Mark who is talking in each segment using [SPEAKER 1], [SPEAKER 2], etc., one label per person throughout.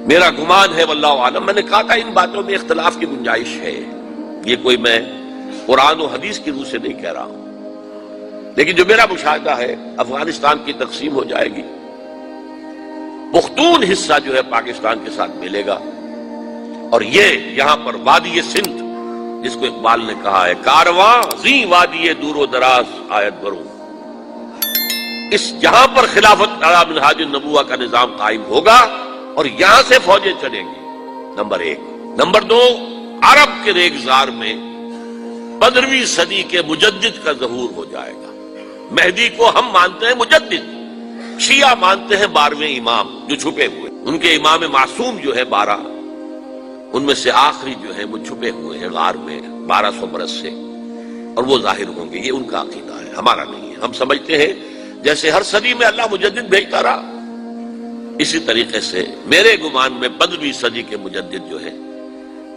[SPEAKER 1] میرا گمان ہے واللہ عالم، میں نے کہا تھا ان باتوں میں اختلاف کی گنجائش ہے، یہ کوئی میں قرآن و حدیث کی روح سے نہیں کہہ رہا ہوں، لیکن جو میرا مشاہدہ ہے افغانستان کی تقسیم ہو جائے گی، پختون حصہ جو ہے پاکستان کے ساتھ ملے گا، اور یہ یہاں پر وادی سندھ جس کو اقبال نے کہا ہے کارواں زی وادی دور و دراز آیت بروں، اس یہاں پر خلافت علی منہاج النبوہ کا نظام قائم ہوگا اور یہاں سے فوجیں چلیں گی، نمبر ایک۔ نمبر دو، عرب کے ریگزار میں 15ویں صدی کے مجدد کا ظہور ہو جائے گا۔ مہدی کو ہم مانتے ہیں مجدد، شیعہ مانتے ہیں 12ویں امام جو چھپے ہوئے، ان کے امام معصوم جو ہے 12، ان میں سے آخری جو ہے وہ چھپے ہوئے ہیں غار میں 1200 برس سے، اور وہ ظاہر ہوں گے، یہ ان کا عقیدہ ہے، ہمارا نہیں ہے۔ ہم سمجھتے ہیں جیسے ہر صدی میں اللہ مجدد بھیجتا رہا، اسی طریقے سے میرے گمان میں 15ویں صدی کے مجدد جو ہے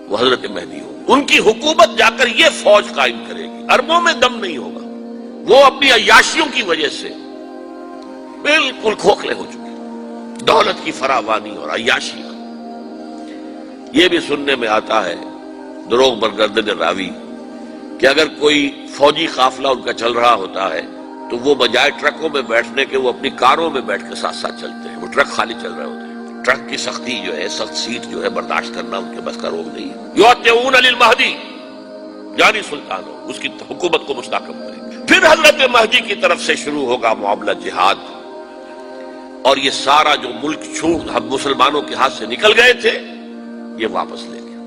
[SPEAKER 1] وہ حضرت مہدی ہو، ان کی حکومت جا کر یہ فوج قائم کرے گی، عربوں میں دم نہیں ہوگا، وہ اپنی عیاشیوں کی وجہ سے بالکل کھوکھلے ہو چکے، دولت کی فراوانی اور عیاشی۔ یہ بھی سننے میں آتا ہے دروغ برگردن راوی کہ اگر کوئی فوجی قافلہ ان کا چل رہا ہوتا ہے تو وہ بجائے ٹرکوں میں بیٹھنے کے وہ اپنی کاروں میں بیٹھ کے ساتھ ساتھ چلتے ہیں، وہ ٹرک خالی چل رہے ہوتے ہیں، ٹرک کی سختی جو ہے، سخت سیٹ جو ہے برداشت کرنا ان کے بس کا روگ نہیں ہے۔ یعطون للمہدی، یعنی سلطان ہو، اس کی حکومت کو مستحکم کریں گے۔ پھر حضرت مہدی کی طرف سے شروع ہوگا معاملہ جہاد، اور یہ سارا جو ملک چھوٹ ہم مسلمانوں کے ہاتھ سے نکل گئے تھے یہ واپس لے گیا۔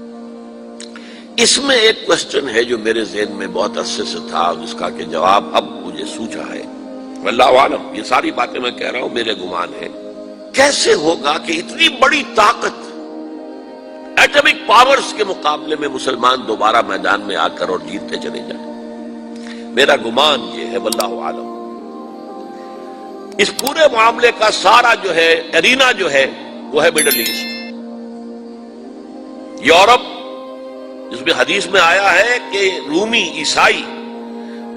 [SPEAKER 1] اس میں ایک کوسچن ہے جو میرے ذہن میں بہت عرصے سے تھا، جس کا کہ جواب اب مجھے سوچا ہے، واللہ عالم، یہ ساری باتیں میں کہہ رہا ہوں میرے گمان ہے، کیسے ہوگا کہ اتنی بڑی طاقت ایٹمک پاورز کے مقابلے میں مسلمان دوبارہ میدان میں آ کر اور جیتتے چلے جائیں؟ میرا گمان یہ ہے واللہ عالم، اس پورے معاملے کا سارا جو ہے ارینا جو ہے وہ ہے مڈل ایسٹ، یورپ، جس میں حدیث میں آیا ہے کہ رومی عیسائی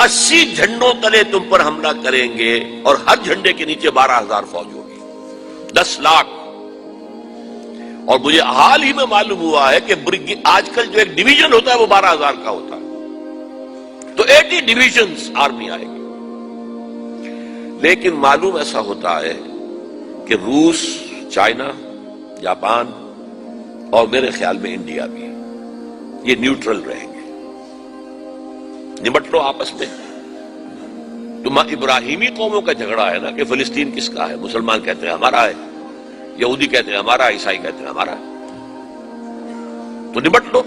[SPEAKER 1] 80 جھنڈوں تلے تم پر حملہ کریں گے اور ہر جھنڈے کے نیچے 12,000 فوج ہوگی، 10 لاکھ۔ اور مجھے حال ہی میں معلوم ہوا ہے کہ آج کل جو ایک ڈویژن ہوتا ہے وہ 12,000 کا ہوتا ہے، تو 80 ڈویژنز آرمی آئے گی۔ لیکن معلوم ایسا ہوتا ہے کہ روس، چائنا، جاپان اور میرے خیال میں انڈیا بھی یہ نیوٹرل رہیں گے، نمٹ لو آپس میں۔ تو ابراہیمی قوموں کا جھگڑا ہے نا کہ فلسطین کس کا ہے، مسلمان کہتے ہیں ہمارا ہے، یہودی کہتے ہیں ہمارا، عیسائی کہتے ہیں ہمارا، تو نمٹ لو،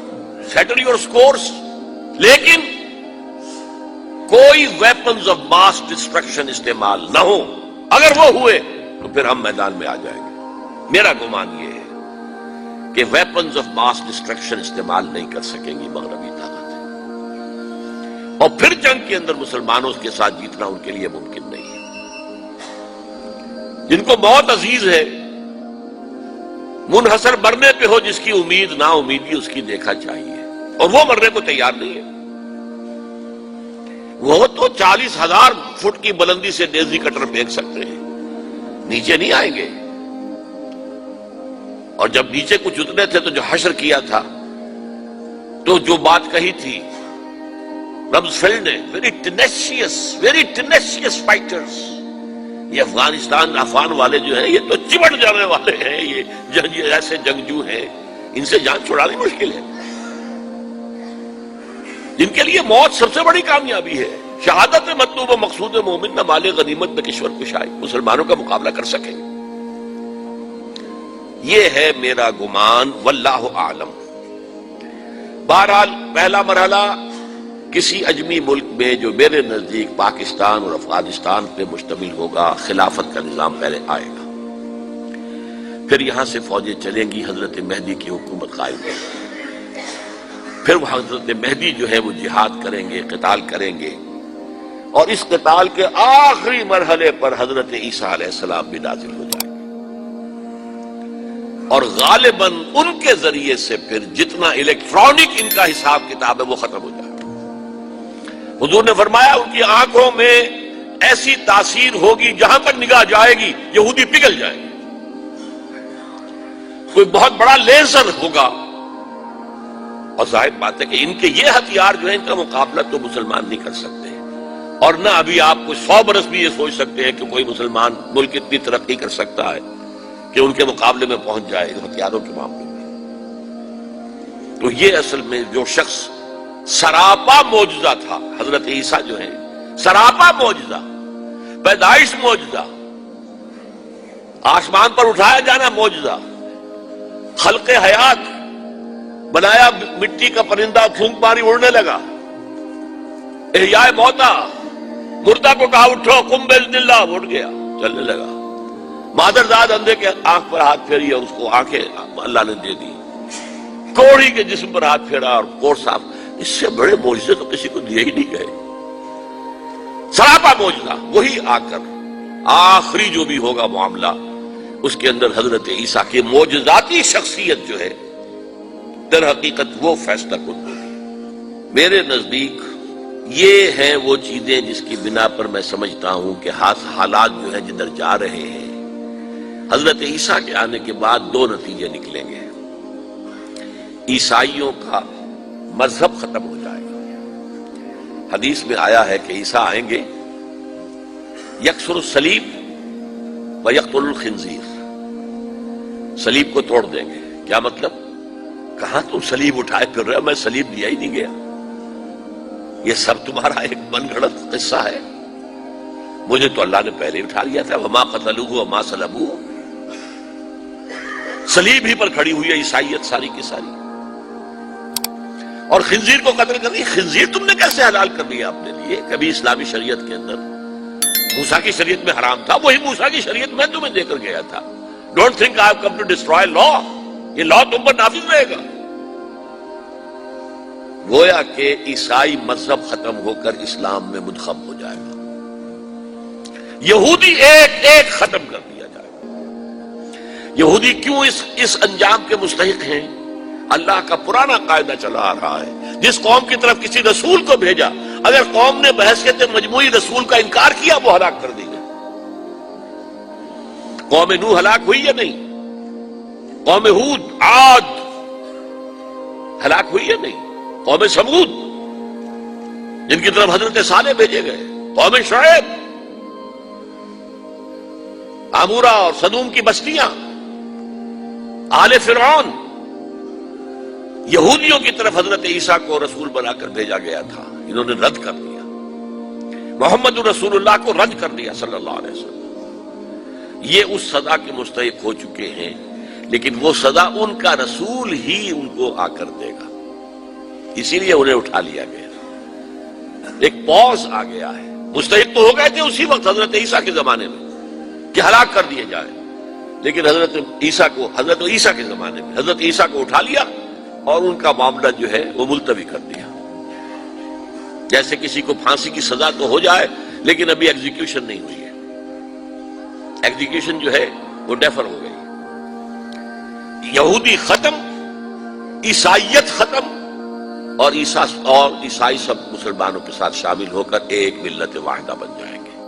[SPEAKER 1] سیٹل یور سکورز۔ لیکن کوئی ویپنز آف ماس ڈسٹرکشن استعمال نہ ہو، اگر وہ ہوئے تو پھر ہم میدان میں آ جائیں گے۔ میرا گمان یہ ہے کہ ویپنز آف ماس ڈسٹرکشن استعمال نہیں کر سکیں گی مغربی طاقت، اور پھر جنگ کے اندر مسلمانوں کے ساتھ جیتنا ان کے لیے ممکن نہیں ہے۔ جن کو موت عزیز ہے، منحصر مرنے پہ ہو جس کی امید، نا امیدی اس کی دیکھا چاہیے، اور وہ مرنے کو تیار نہیں ہے۔ وہ تو 40,000 فٹ کی بلندی سے ڈیزی کٹر پھینک سکتے ہیں، نیچے نہیں آئیں گے۔ اور جب نیچے کچھ اتنے تھے تو جو حشر کیا تھا، تو جو بات کہی تھی رمزفیلڈ نے، ویری ٹینیشیس فائٹرز، یہ افغان والے جو ہیں یہ تو چمٹ جانے والے ہیں، یہ ایسے جنگجو ہیں، ان سے جان چھڑانی مشکل ہے، جن کے لیے موت سب سے بڑی کامیابی ہے۔ شہادت مطلوب و مقصود مومن نہ مال غنیمت میں کشور کشائی، مسلمانوں کا مقابلہ کر سکیں گے، یہ ہے میرا گمان، واللہ اعلم۔ بہرحال پہلا مرحلہ کسی اجمی ملک میں جو میرے نزدیک پاکستان اور افغانستان پہ مشتمل ہوگا، خلافت کا نظام پہلے آئے گا، پھر یہاں سے فوجیں چلیں گی، حضرت مہدی کی حکومت قائم ہوگی، پھر وہ حضرت مہدی جو ہے وہ جہاد کریں گے، قتال کریں گے، اور اس قتال کے آخری مرحلے پر حضرت عیسیٰ علیہ السلام بھی نازل ہو جائیں گے، اور غالباً ان کے ذریعے سے پھر جتنا الیکٹرانک ان کا حساب کتاب ہے وہ ختم ہو جائے گا۔ حضور نے فرمایا ان کی آنکھوں میں ایسی تاثیر ہوگی، جہاں تک نگاہ جائے گی یہودی پگھل جائیں گے، کوئی بہت بڑا لیزر ہوگا، اور ظاہر بات ہے کہ ان کے یہ ہتھیار جو ہیں ان کا مقابلہ تو مسلمان نہیں کر سکتے، اور نہ ابھی آپ کو 100 برس بھی یہ سوچ سکتے ہیں کہ کوئی مسلمان ملک اتنی ترقی کر سکتا ہے کہ ان کے مقابلے میں پہنچ جائے ہتھیاروں کے معاملے میں۔ تو یہ اصل میں جو شخص سراپا معجزہ تھا، حضرت عیسیٰ جو ہیں سراپا معجزہ، پیدائش معجزہ، آسمان پر اٹھایا جانا معجزہ، خلق حیات، بنایا مٹی کا پرندہ پھونک ماری اڑنے لگا، احیاء موتا، مردہ کو کہا اٹھو قم باذن اللہ، اٹھ گیا چلنے لگا، مادرزاد اندھے کے آنکھ پر ہاتھ پھیری اور اس کو آنکھیں اللہ نے دے دی، کوڑی کے جسم پر ہاتھ پھیرا اور کوڑ صاف۔ اس سے بڑے معجزے تو کسی کو دیے ہی نہیں گئے، سراپا معجزہ۔ وہی آ کر آخری جو بھی ہوگا معاملہ، اس کے اندر حضرت عیسیٰ کی معجزاتی شخصیت جو ہے در حقیقت وہ فیصلہ کن ہوگی۔ میرے نزدیک یہ ہیں وہ چیزیں جس کی بنا پر میں سمجھتا ہوں کہ حالات جو ہیں جدھر جا رہے ہیں، حضرت عیسیٰ کے آنے کے بعد 2 نتیجے نکلیں گے۔ عیسائیوں کا مذہب ختم ہو جائے گا۔ حدیث میں آیا ہے کہ عیسیٰ آئیں گے، یکسر الصلیب و یقتل الخنزیر، صلیب کو توڑ دیں گے۔ کیا مطلب؟ کہاں تم صلیب اٹھائے پھر رہے ہو؟ میں صلیب دیا ہی نہیں گیا، یہ سب تمہارا ایک من گھڑت قصہ ہے، مجھے تو اللہ نے پہلے اٹھا لیا تھا۔ وما قتلوہ وما صلبوہ، صلیب ہی پر کھڑی ہوئی ہے عیسائیت ساری کی ساری، اور خنزیر کو قتل کر دی۔ خنزیر تم نے کیسے حلال کر لیا اپنے لیے؟ کبھی اسلامی شریعت کے اندر موسیٰ کی شریعت میں حرام تھا، وہی موسیٰ کی شریعت میں تمہیں دے کر گیا تھا۔ Don't think I have come to destroy law, یہ لا تم پر نافذ رہے گا۔ گویا کہ عیسائی مذہب ختم ہو کر اسلام میں منتخب ہو جائے گا، یہودی ایک ایک ختم کر دیا جائے گا۔ یہودی کیوں اس انجام کے مستحق ہیں؟ اللہ کا پرانا قاعدہ چلا آ رہا ہے، جس قوم کی طرف کسی رسول کو بھیجا، اگر قوم نے بحیثیت مجموعی رسول کا انکار کیا وہ ہلاک کر دی گئی۔ قوم نوح ہلاک ہوئی یا نہیں؟ قوم ہود، عاد ہلاک ہوئی یا نہیں؟ قوم سمود جن کی طرف حضرت صالح بھیجے گئے، قوم شعیب، عمورہ اور صدوم کی بستیاں، آل فرعون، یہودیوں کی طرف حضرت عیسیٰ کو رسول بنا کر بھیجا گیا تھا، انہوں نے رد کر دیا، محمد رسول اللہ کو رد کر دیا صلی اللہ علیہ وسلم۔ یہ اس سزا کے مستحق ہو چکے ہیں، لیکن وہ سزا ان کا رسول ہی ان کو آ کر دے گا، اسی لیے انہیں اٹھا لیا گیا، ایک پوز آ گیا ہے۔ مستحق تو ہو گئے تھے اسی وقت حضرت عیسیٰ کے زمانے میں کہ ہلاک کر دیے جائیں، لیکن حضرت عیسیٰ کے زمانے میں حضرت عیسیٰ کو اٹھا لیا اور ان کا معاملہ جو ہے وہ ملتوی کر دیا۔ جیسے کسی کو پھانسی کی سزا تو ہو جائے لیکن ابھی ایگزیکیوشن نہیں ہوئی ہے، ایگزیکیوشن جو ہے وہ ڈیفر ہو گئی۔ یہودی ختم، عیسائیت ختم، اور عیسائی سب مسلمانوں کے ساتھ شامل ہو کر ایک ملت واحدہ بن جائے گی۔